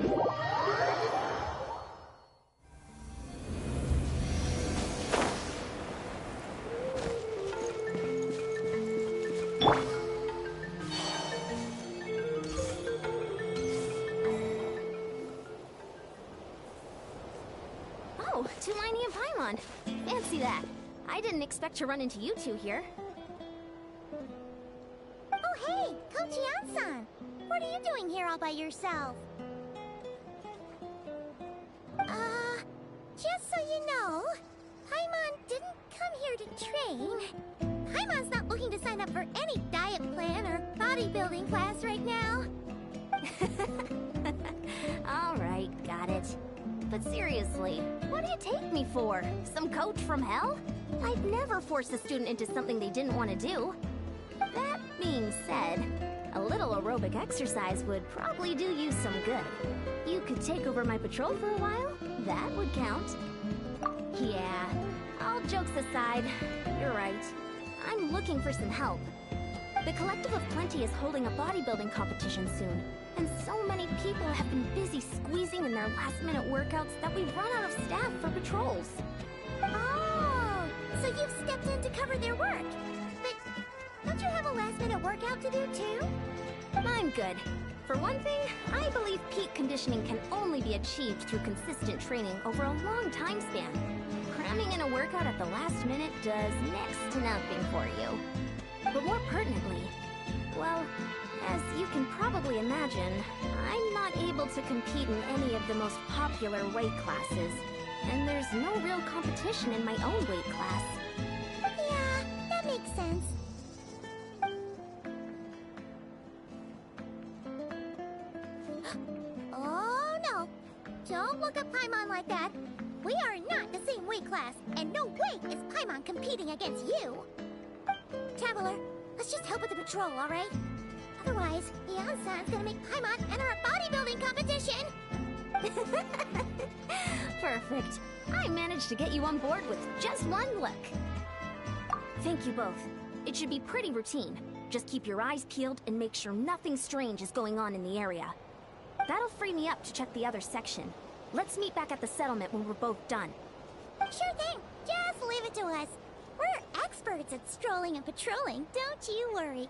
Oh, Tulani and Paimon. Fancy that. I didn't expect to run into you two here. Oh hey, Kochian-san! What are you doing here all by yourself? Just so you know, Paimon didn't come here to train. Paimon's not looking to sign up for any diet plan or bodybuilding class right now. Alright, got it. But seriously, what do you take me for? Some coach from hell? I'd never force a student into something they didn't want to do. That being said, a little aerobic exercise would probably do you some good. You could take over my patrol for a while. That would count. Yeah, all jokes aside, you're right. I'm looking for some help. The Collective of Plenty is holding a bodybuilding competition soon, and so many people have been busy squeezing in their last-minute workouts that we've run out of staff for patrols. Oh, so you've stepped in to cover their work. But don't you have a last-minute workout to do too? I'm good. For one thing, I believe peak conditioning can only be achieved through consistent training over a long time span. Cramming in a workout at the last minute does next to nothing for you. But more pertinently, well, as you can probably imagine, I'm not able to compete in any of the most popular weight classes, and there's no real competition in my own weight class. Yeah, that makes sense. Oh no! Don't look at Paimon like that. We are not the same weight class, and no way is Paimon competing against you. Traveler, let's just help with the patrol, alright? Otherwise, Yan-san's gonna make Paimon enter a bodybuilding competition! Perfect. I managed to get you on board with just one look. Thank you both. It should be pretty routine. Just keep your eyes peeled and make sure nothing strange is going on in the area. That'll free me up to check the other section. Let's meet back at the settlement when we're both done. Sure thing. Just leave it to us. We're experts at strolling and patrolling, don't you worry.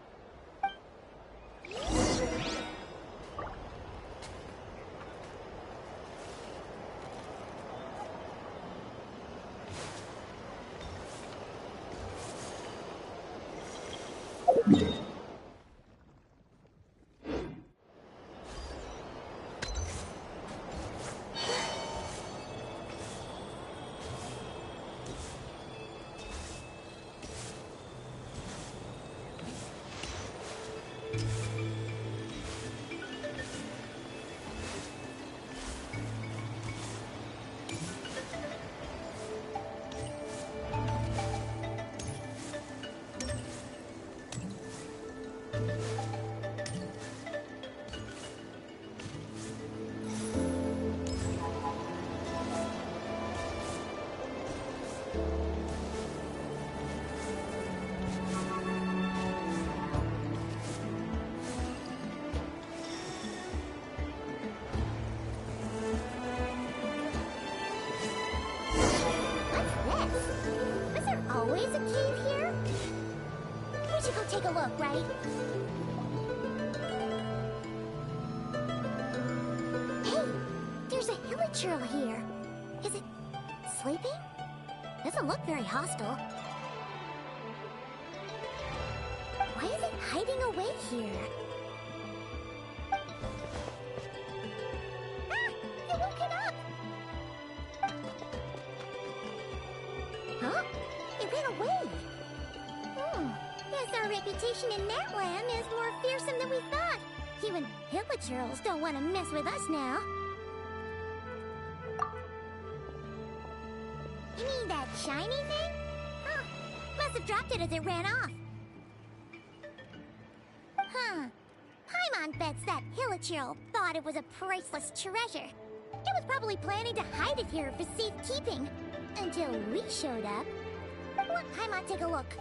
Always a cave here? We should go take a look, right? Hey, there's a hilichurl here. Is it sleeping? Doesn't look very hostile. Why is it hiding away here? Ah! It woken up! Huh? It ran away! Guess our reputation in that land is more fearsome than we thought. Even hilichurls don't want to mess with us now. You mean that shiny thing? Huh. Must have dropped it as it ran off. Huh. Paimon bets that hilichurl thought it was a priceless treasure. It was probably planning to hide it here for safekeeping. Until we showed up. Let Paimon take a look.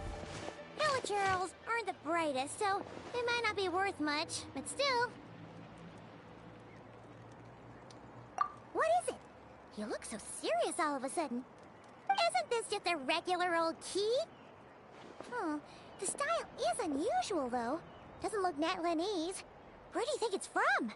Hilichurls aren't the brightest, so it might not be worth much, but still. What is it? You look so serious all of a sudden. Isn't this just a regular old key? The style is unusual, though. Doesn't look Natlanese. Where do you think it's from?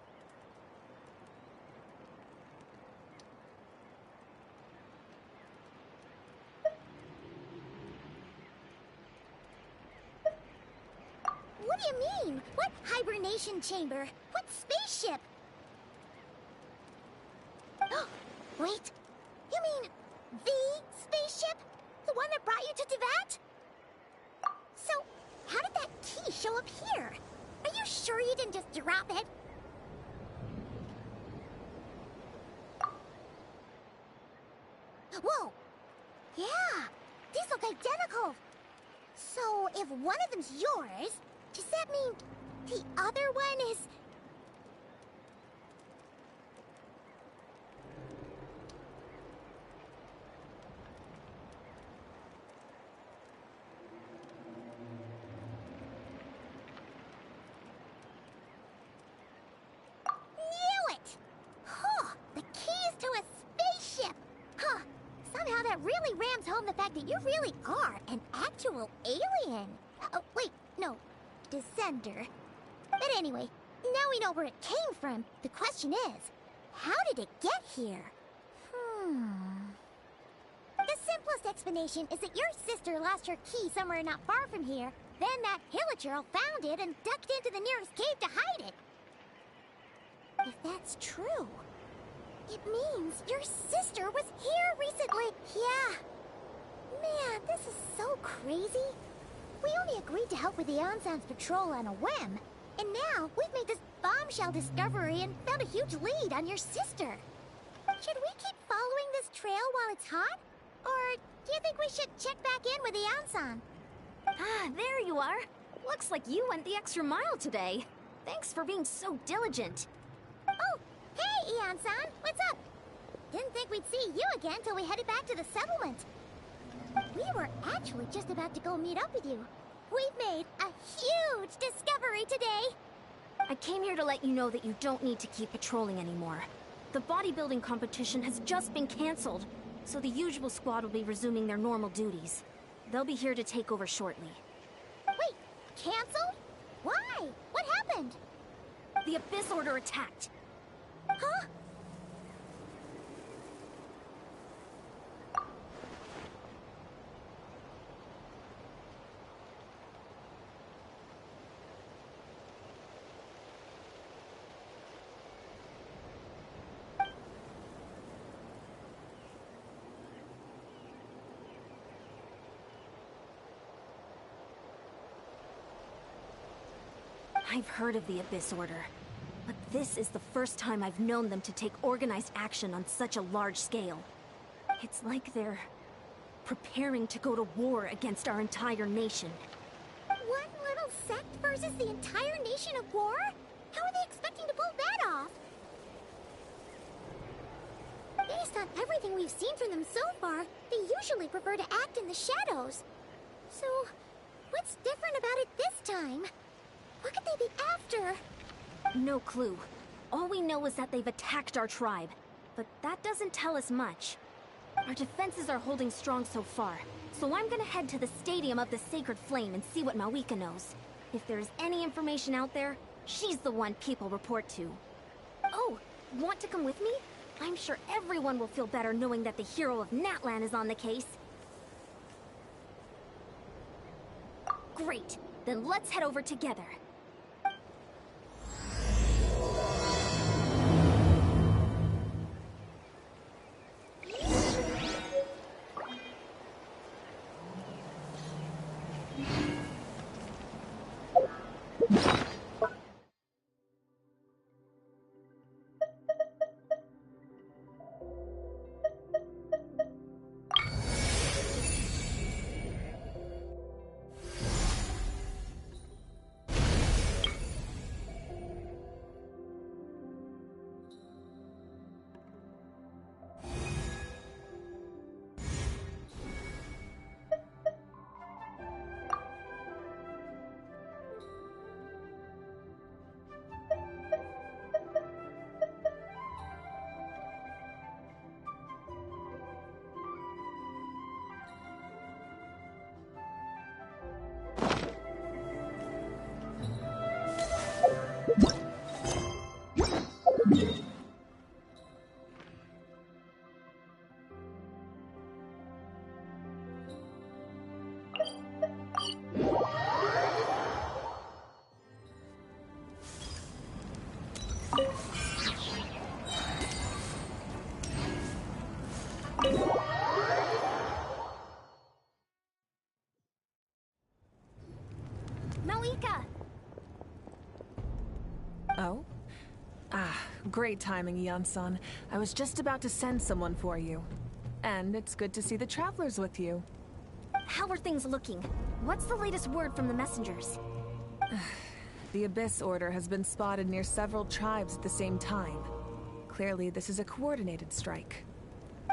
What do you mean? What hibernation chamber? What spaceship? Wait, you mean the spaceship? The one that brought you to Teyvat? So, how did that key show up here? Are you sure you didn't just drop it? Whoa! Yeah, these look identical. So, if one of them's yours, does that mean the other one is... Knew it! Huh, the keys to a spaceship! Huh, somehow that really rams home the fact that you really are an actual alien. Oh, wait, no, descender. But anyway, now we know where it came from. The question is, how did it get here? The simplest explanation is that your sister lost her key somewhere not far from here. Then that Hilichurl found it and ducked into the nearest cave to hide it. If that's true, it means your sister was here recently. Yeah. Man, this is so crazy. We only agreed to help with the Ensemble patrol on a whim. And now we've made this bombshell discovery and found a huge lead on your sister. Should we keep following this trail while it's hot? Or do you think we should check back in with the Ensemble? Ah, there you are. Looks like you went the extra mile today. Thanks for being so diligent. Oh, hey, Eon-san, what's up? Didn't think we'd see you again till we headed back to the settlement. We were actually just about to go meet up with you. We've made a huge discovery today. I came here to let you know that you don't need to keep patrolling anymore. The bodybuilding competition has just been canceled, so the usual squad will be resuming their normal duties. They'll be here to take over shortly. Wait, canceled? Why? What happened? The Abyss Order attacked. Huh? I've heard of the Abyss Order, but this is the first time I've known them to take organized action on such a large scale. It's like they're preparing to go to war against our entire nation. One little sect versus the entire nation of war? How are they expecting to pull that off? Based on everything we've seen from them so far, they usually prefer to act in the shadows. So, what's different about it this time? What could they be after? No clue. All we know is that they've attacked our tribe, but that doesn't tell us much. Our defenses are holding strong so far, so I'm gonna head to the Stadium of the Sacred Flame and see what Mawika knows. If there's any information out there, she's the one people report to. Oh, want to come with me? I'm sure everyone will feel better knowing that the hero of Natlan is on the case. Great, then let's head over together. Ah, great timing, Eon-san. I was just about to send someone for you. And it's good to see the travelers with you. How are things looking? What's the latest word from the messengers? The Abyss Order has been spotted near several tribes at the same time. Clearly, this is a coordinated strike.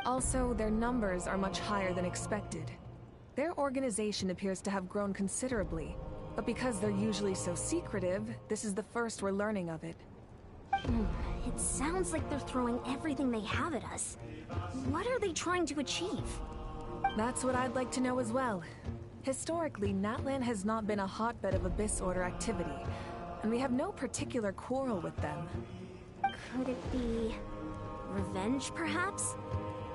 Also, their numbers are much higher than expected. Their organization appears to have grown considerably, but because they're usually so secretive, this is the first we're learning of it. It sounds like they're throwing everything they have at us. What are they trying to achieve? That's what I'd like to know as well. Historically, Natlan has not been a hotbed of Abyss Order activity, and we have no particular quarrel with them. Could it be revenge, perhaps?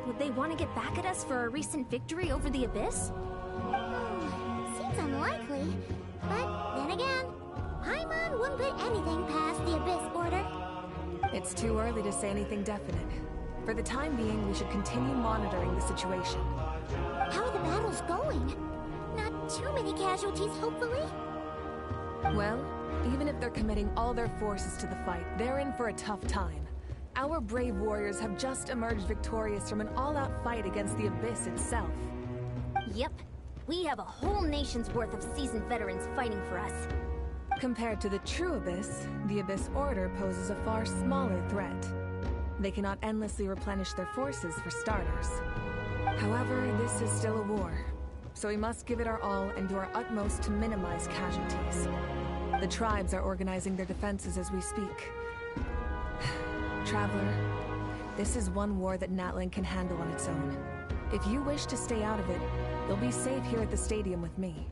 Would they want to get back at us for our recent victory over the Abyss? Seems unlikely. But then again, Paimon wouldn't put anything past the Abyss Order. It's too early to say anything definite. For the time being, we should continue monitoring the situation. How are the battles going? Not too many casualties, hopefully? Well, even if they're committing all their forces to the fight, they're in for a tough time. Our brave warriors have just emerged victorious from an all-out fight against the Abyss itself. Yep. We have a whole nation's worth of seasoned veterans fighting for us. Compared to the true Abyss, the Abyss Order poses a far smaller threat. They cannot endlessly replenish their forces, for starters. However, this is still a war, so we must give it our all and do our utmost to minimize casualties. The tribes are organizing their defenses as we speak. Traveler, this is one war that Natlan can handle on its own. If you wish to stay out of it, you'll be safe here at the stadium with me.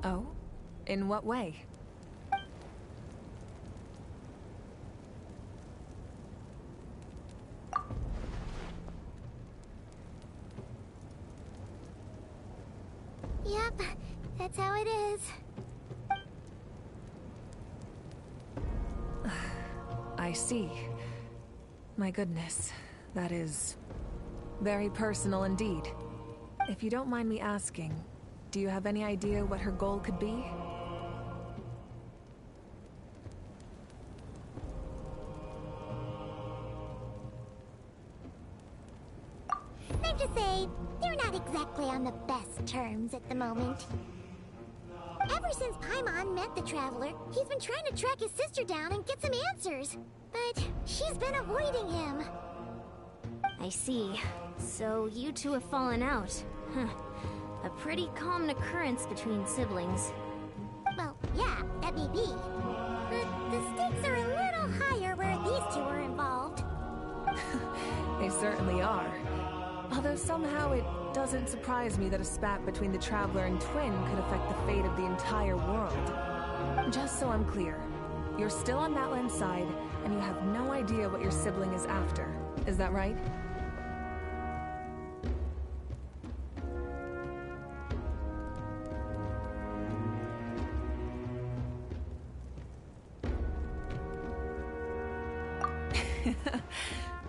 Oh? In what way? Yep, that's how it is. I see. My goodness, that is very personal indeed. If you don't mind me asking, do you have any idea what her goal could be? Safe to say, they're not exactly on the best terms at the moment. Ever since Paimon met the Traveler, he's been trying to track his sister down and get some answers. But she's been avoiding him. I see. So you two have fallen out. Huh. A pretty common occurrence between siblings. Well, yeah, that may be. But the stakes are a little higher where these two are involved. They certainly are. Although somehow it doesn't surprise me that a spat between the Traveler and Twin could affect the fate of the entire world. Just so I'm clear, you're still on Natlan's side, and you have no idea what your sibling is after. Is that right?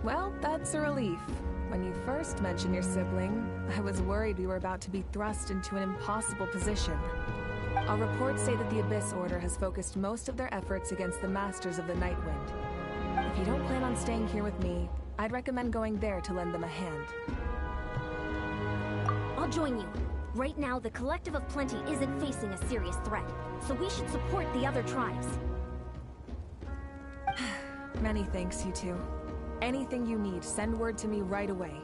Well, that's a relief. When you first mentioned your sibling, I was worried we were about to be thrust into an impossible position. Our reports say that the Abyss Order has focused most of their efforts against the Masters of the Nightwind. If you don't plan on staying here with me, I'd recommend going there to lend them a hand. I'll join you. Right now, the Collective of Plenty isn't facing a serious threat, so we should support the other tribes. Many thanks, you two. Anything you need, send word to me right away.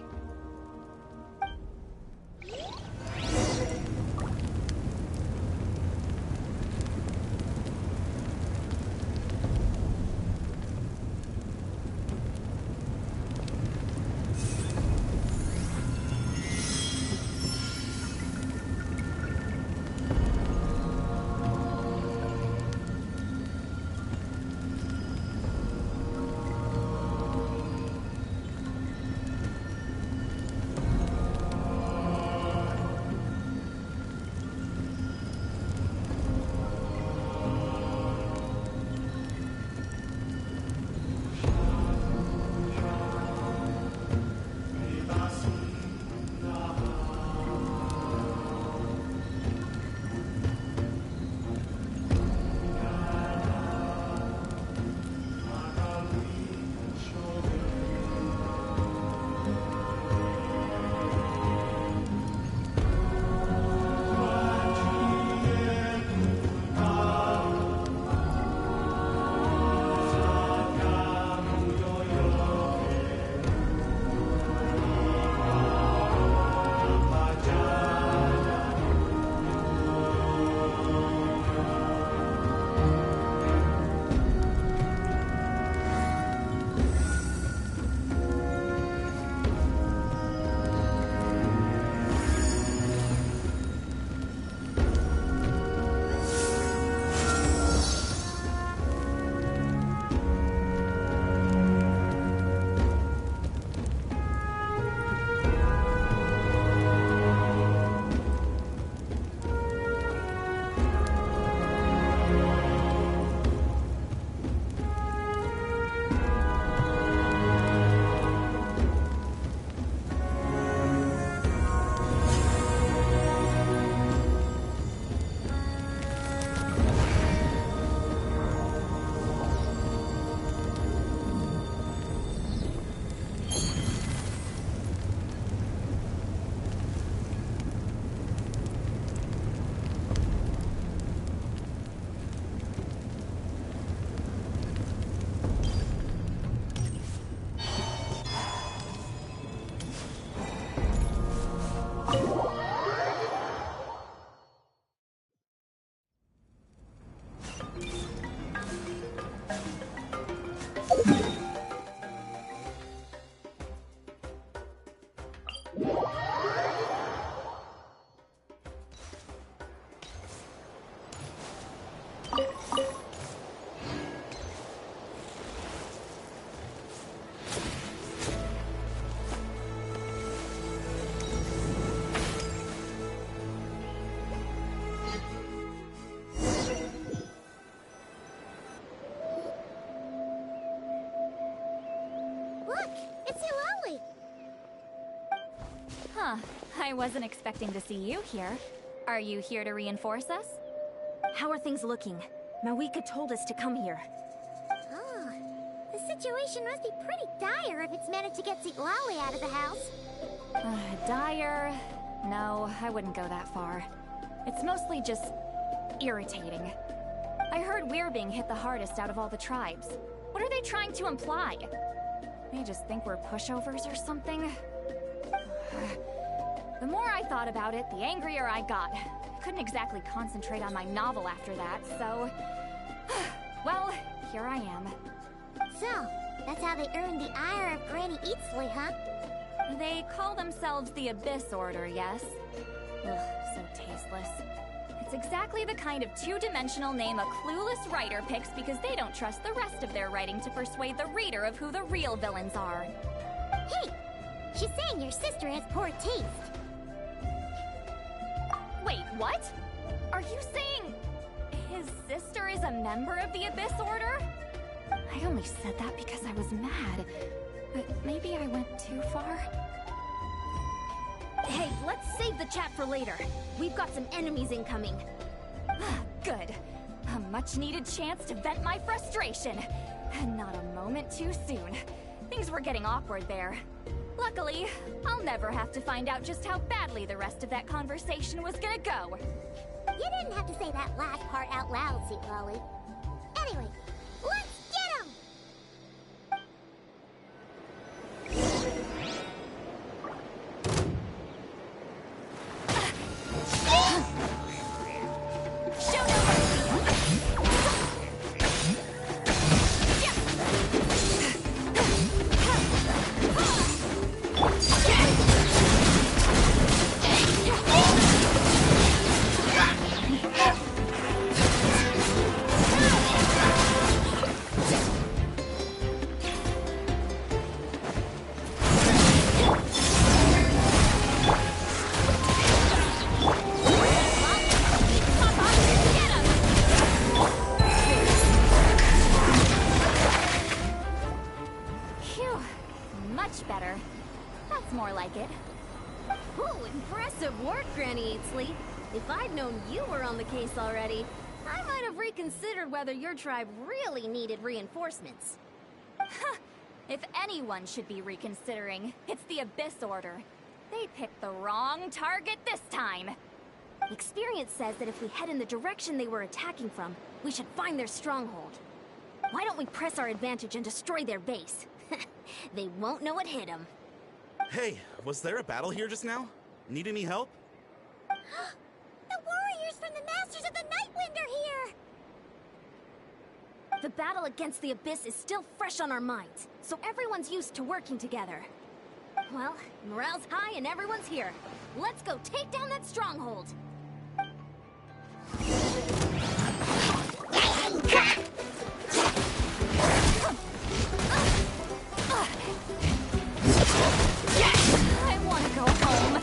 Huh. I wasn't expecting to see you here. Are you here to reinforce us? How are things looking? Mawika told us to come here. Oh, the situation must be pretty dire if it's managed to get Lolly out of the house. Dire? No, I wouldn't go that far. It's mostly just irritating. I heard we're being hit the hardest out of all the tribes. What are they trying to imply? They just think we're pushovers or something? The more I thought about it, the angrier I got. Couldn't exactly concentrate on my novel after that, so... well, here I am. So, that's how they earned the ire of Granny Eatsley, huh? They call themselves the Abyss Order, yes? Ugh, so tasteless. It's exactly the kind of two-dimensional name a clueless writer picks because they don't trust the rest of their writing to persuade the reader of who the real villains are. Hey! She's saying your sister has poor taste. Wait, what? Are you saying his sister is a member of the Abyss Order? I only said that because I was mad. But maybe I went too far? Hey, let's save the chat for later. We've got some enemies incoming. Good. A much-needed chance to vent my frustration. And not a moment too soon. Things were getting awkward there. Luckily, I'll never have to find out just how badly the rest of that conversation was gonna go. You didn't have to say that last part out loud, Lolly. Anyway, let's get 'em! Show no mercy! Phew, much better. That's more like it. Ooh, impressive work, Granny Eatsley. If I'd known you were on the case already, I might have reconsidered whether your tribe really needed reinforcements. If anyone should be reconsidering, it's the Abyss Order. They picked the wrong target this time. Experience says that if we head in the direction they were attacking from, we should find their stronghold. Why don't we press our advantage and destroy their base? They won't know it hit them. Hey, was there a battle here just now? Need any help? The warriors from the Masters of the Nightwind are here! The battle against the Abyss is still fresh on our minds, so everyone's used to working together. Well, morale's high and everyone's here. Let's go take down that stronghold! I want to go home.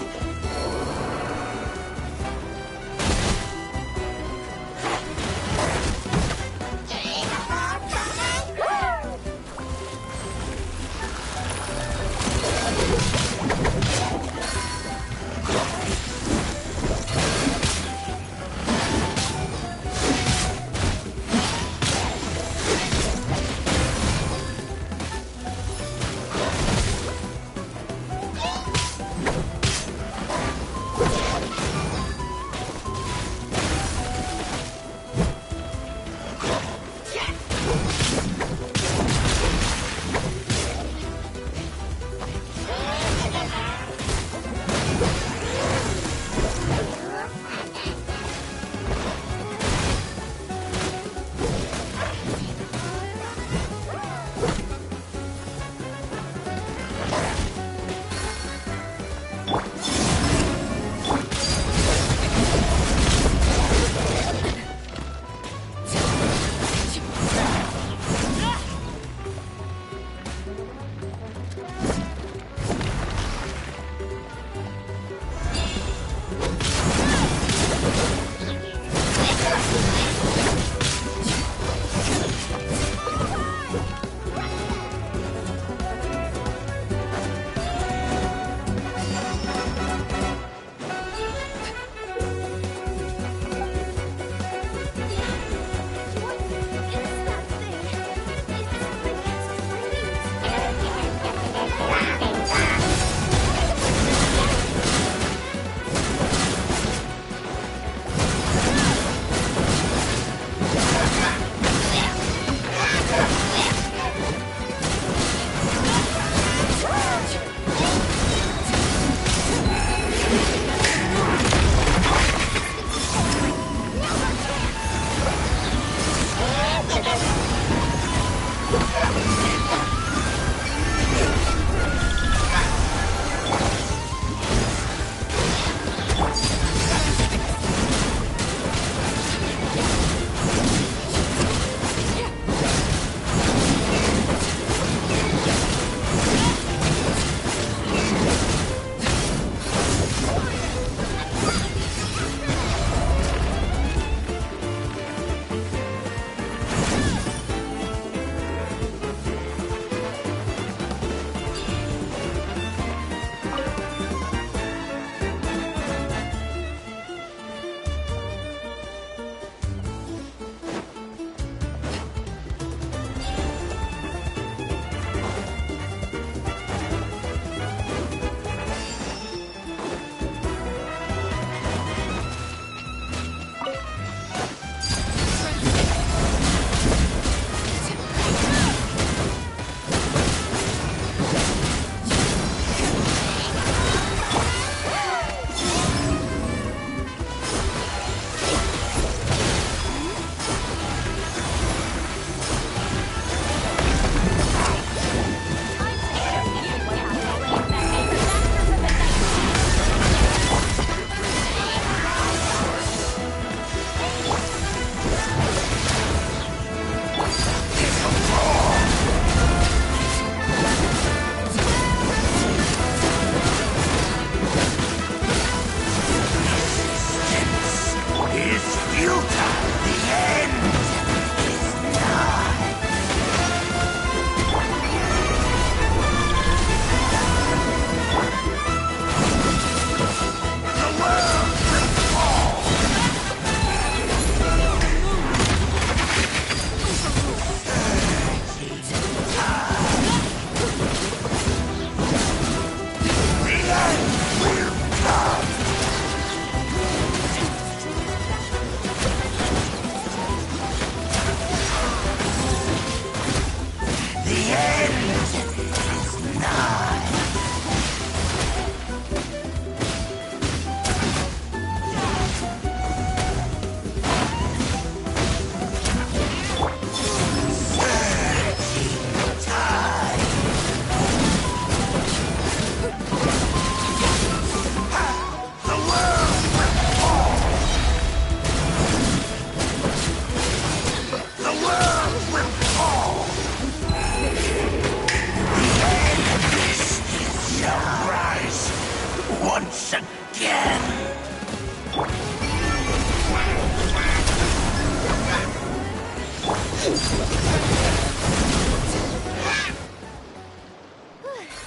once again.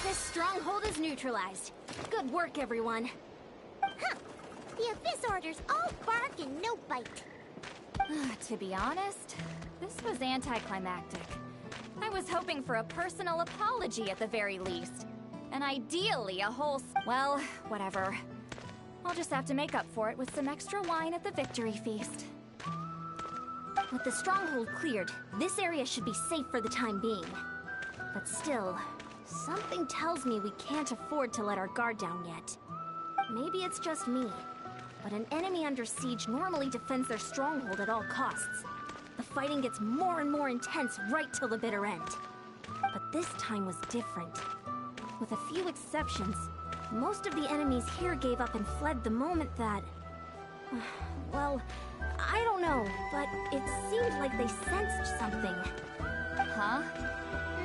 This stronghold is neutralized. Good work, everyone. Huh. The Abyss Order's all bark and no bite. To be honest, this was anticlimactic. I was hoping for a personal apology at the very least. And ideally a whole well, whatever. I'll just have to make up for it with some extra wine at the victory feast. With the stronghold cleared, this area should be safe for the time being. But still, something tells me we can't afford to let our guard down yet. Maybe it's just me, but an enemy under siege normally defends their stronghold at all costs. The fighting gets more and more intense right till the bitter end. But this time was different. With a few exceptions, most of the enemies here gave up and fled the moment that... well, I don't know, but it seemed like they sensed something. Huh?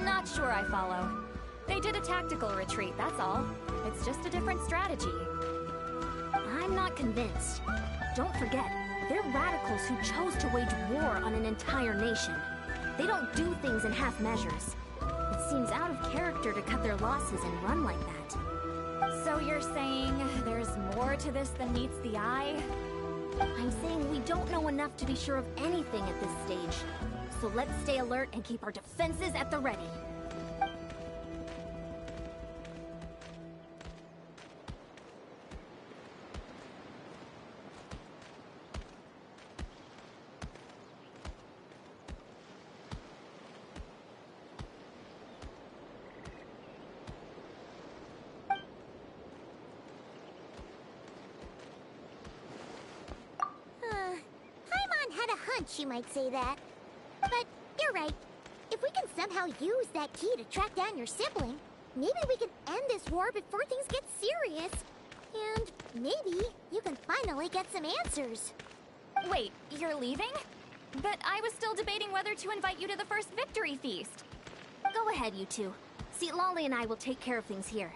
Not sure I follow. They did a tactical retreat, that's all. It's just a different strategy. I'm not convinced. Don't forget, they're radicals who chose to wage war on an entire nation. They don't do things in half measures. It seems out of character to cut their losses and run like that. So you're saying there's more to this than meets the eye? I'm saying we don't know enough to be sure of anything at this stage. So let's stay alert and keep our defenses at the ready. Paimon had a hunch you might say that. But you're right. If we can somehow use that key to track down your sibling, maybe we can end this war before things get serious. And maybe you can finally get some answers. Wait, you're leaving? But I was still debating whether to invite you to the first victory feast. Go ahead, you two. See, Lolly and I will take care of things here.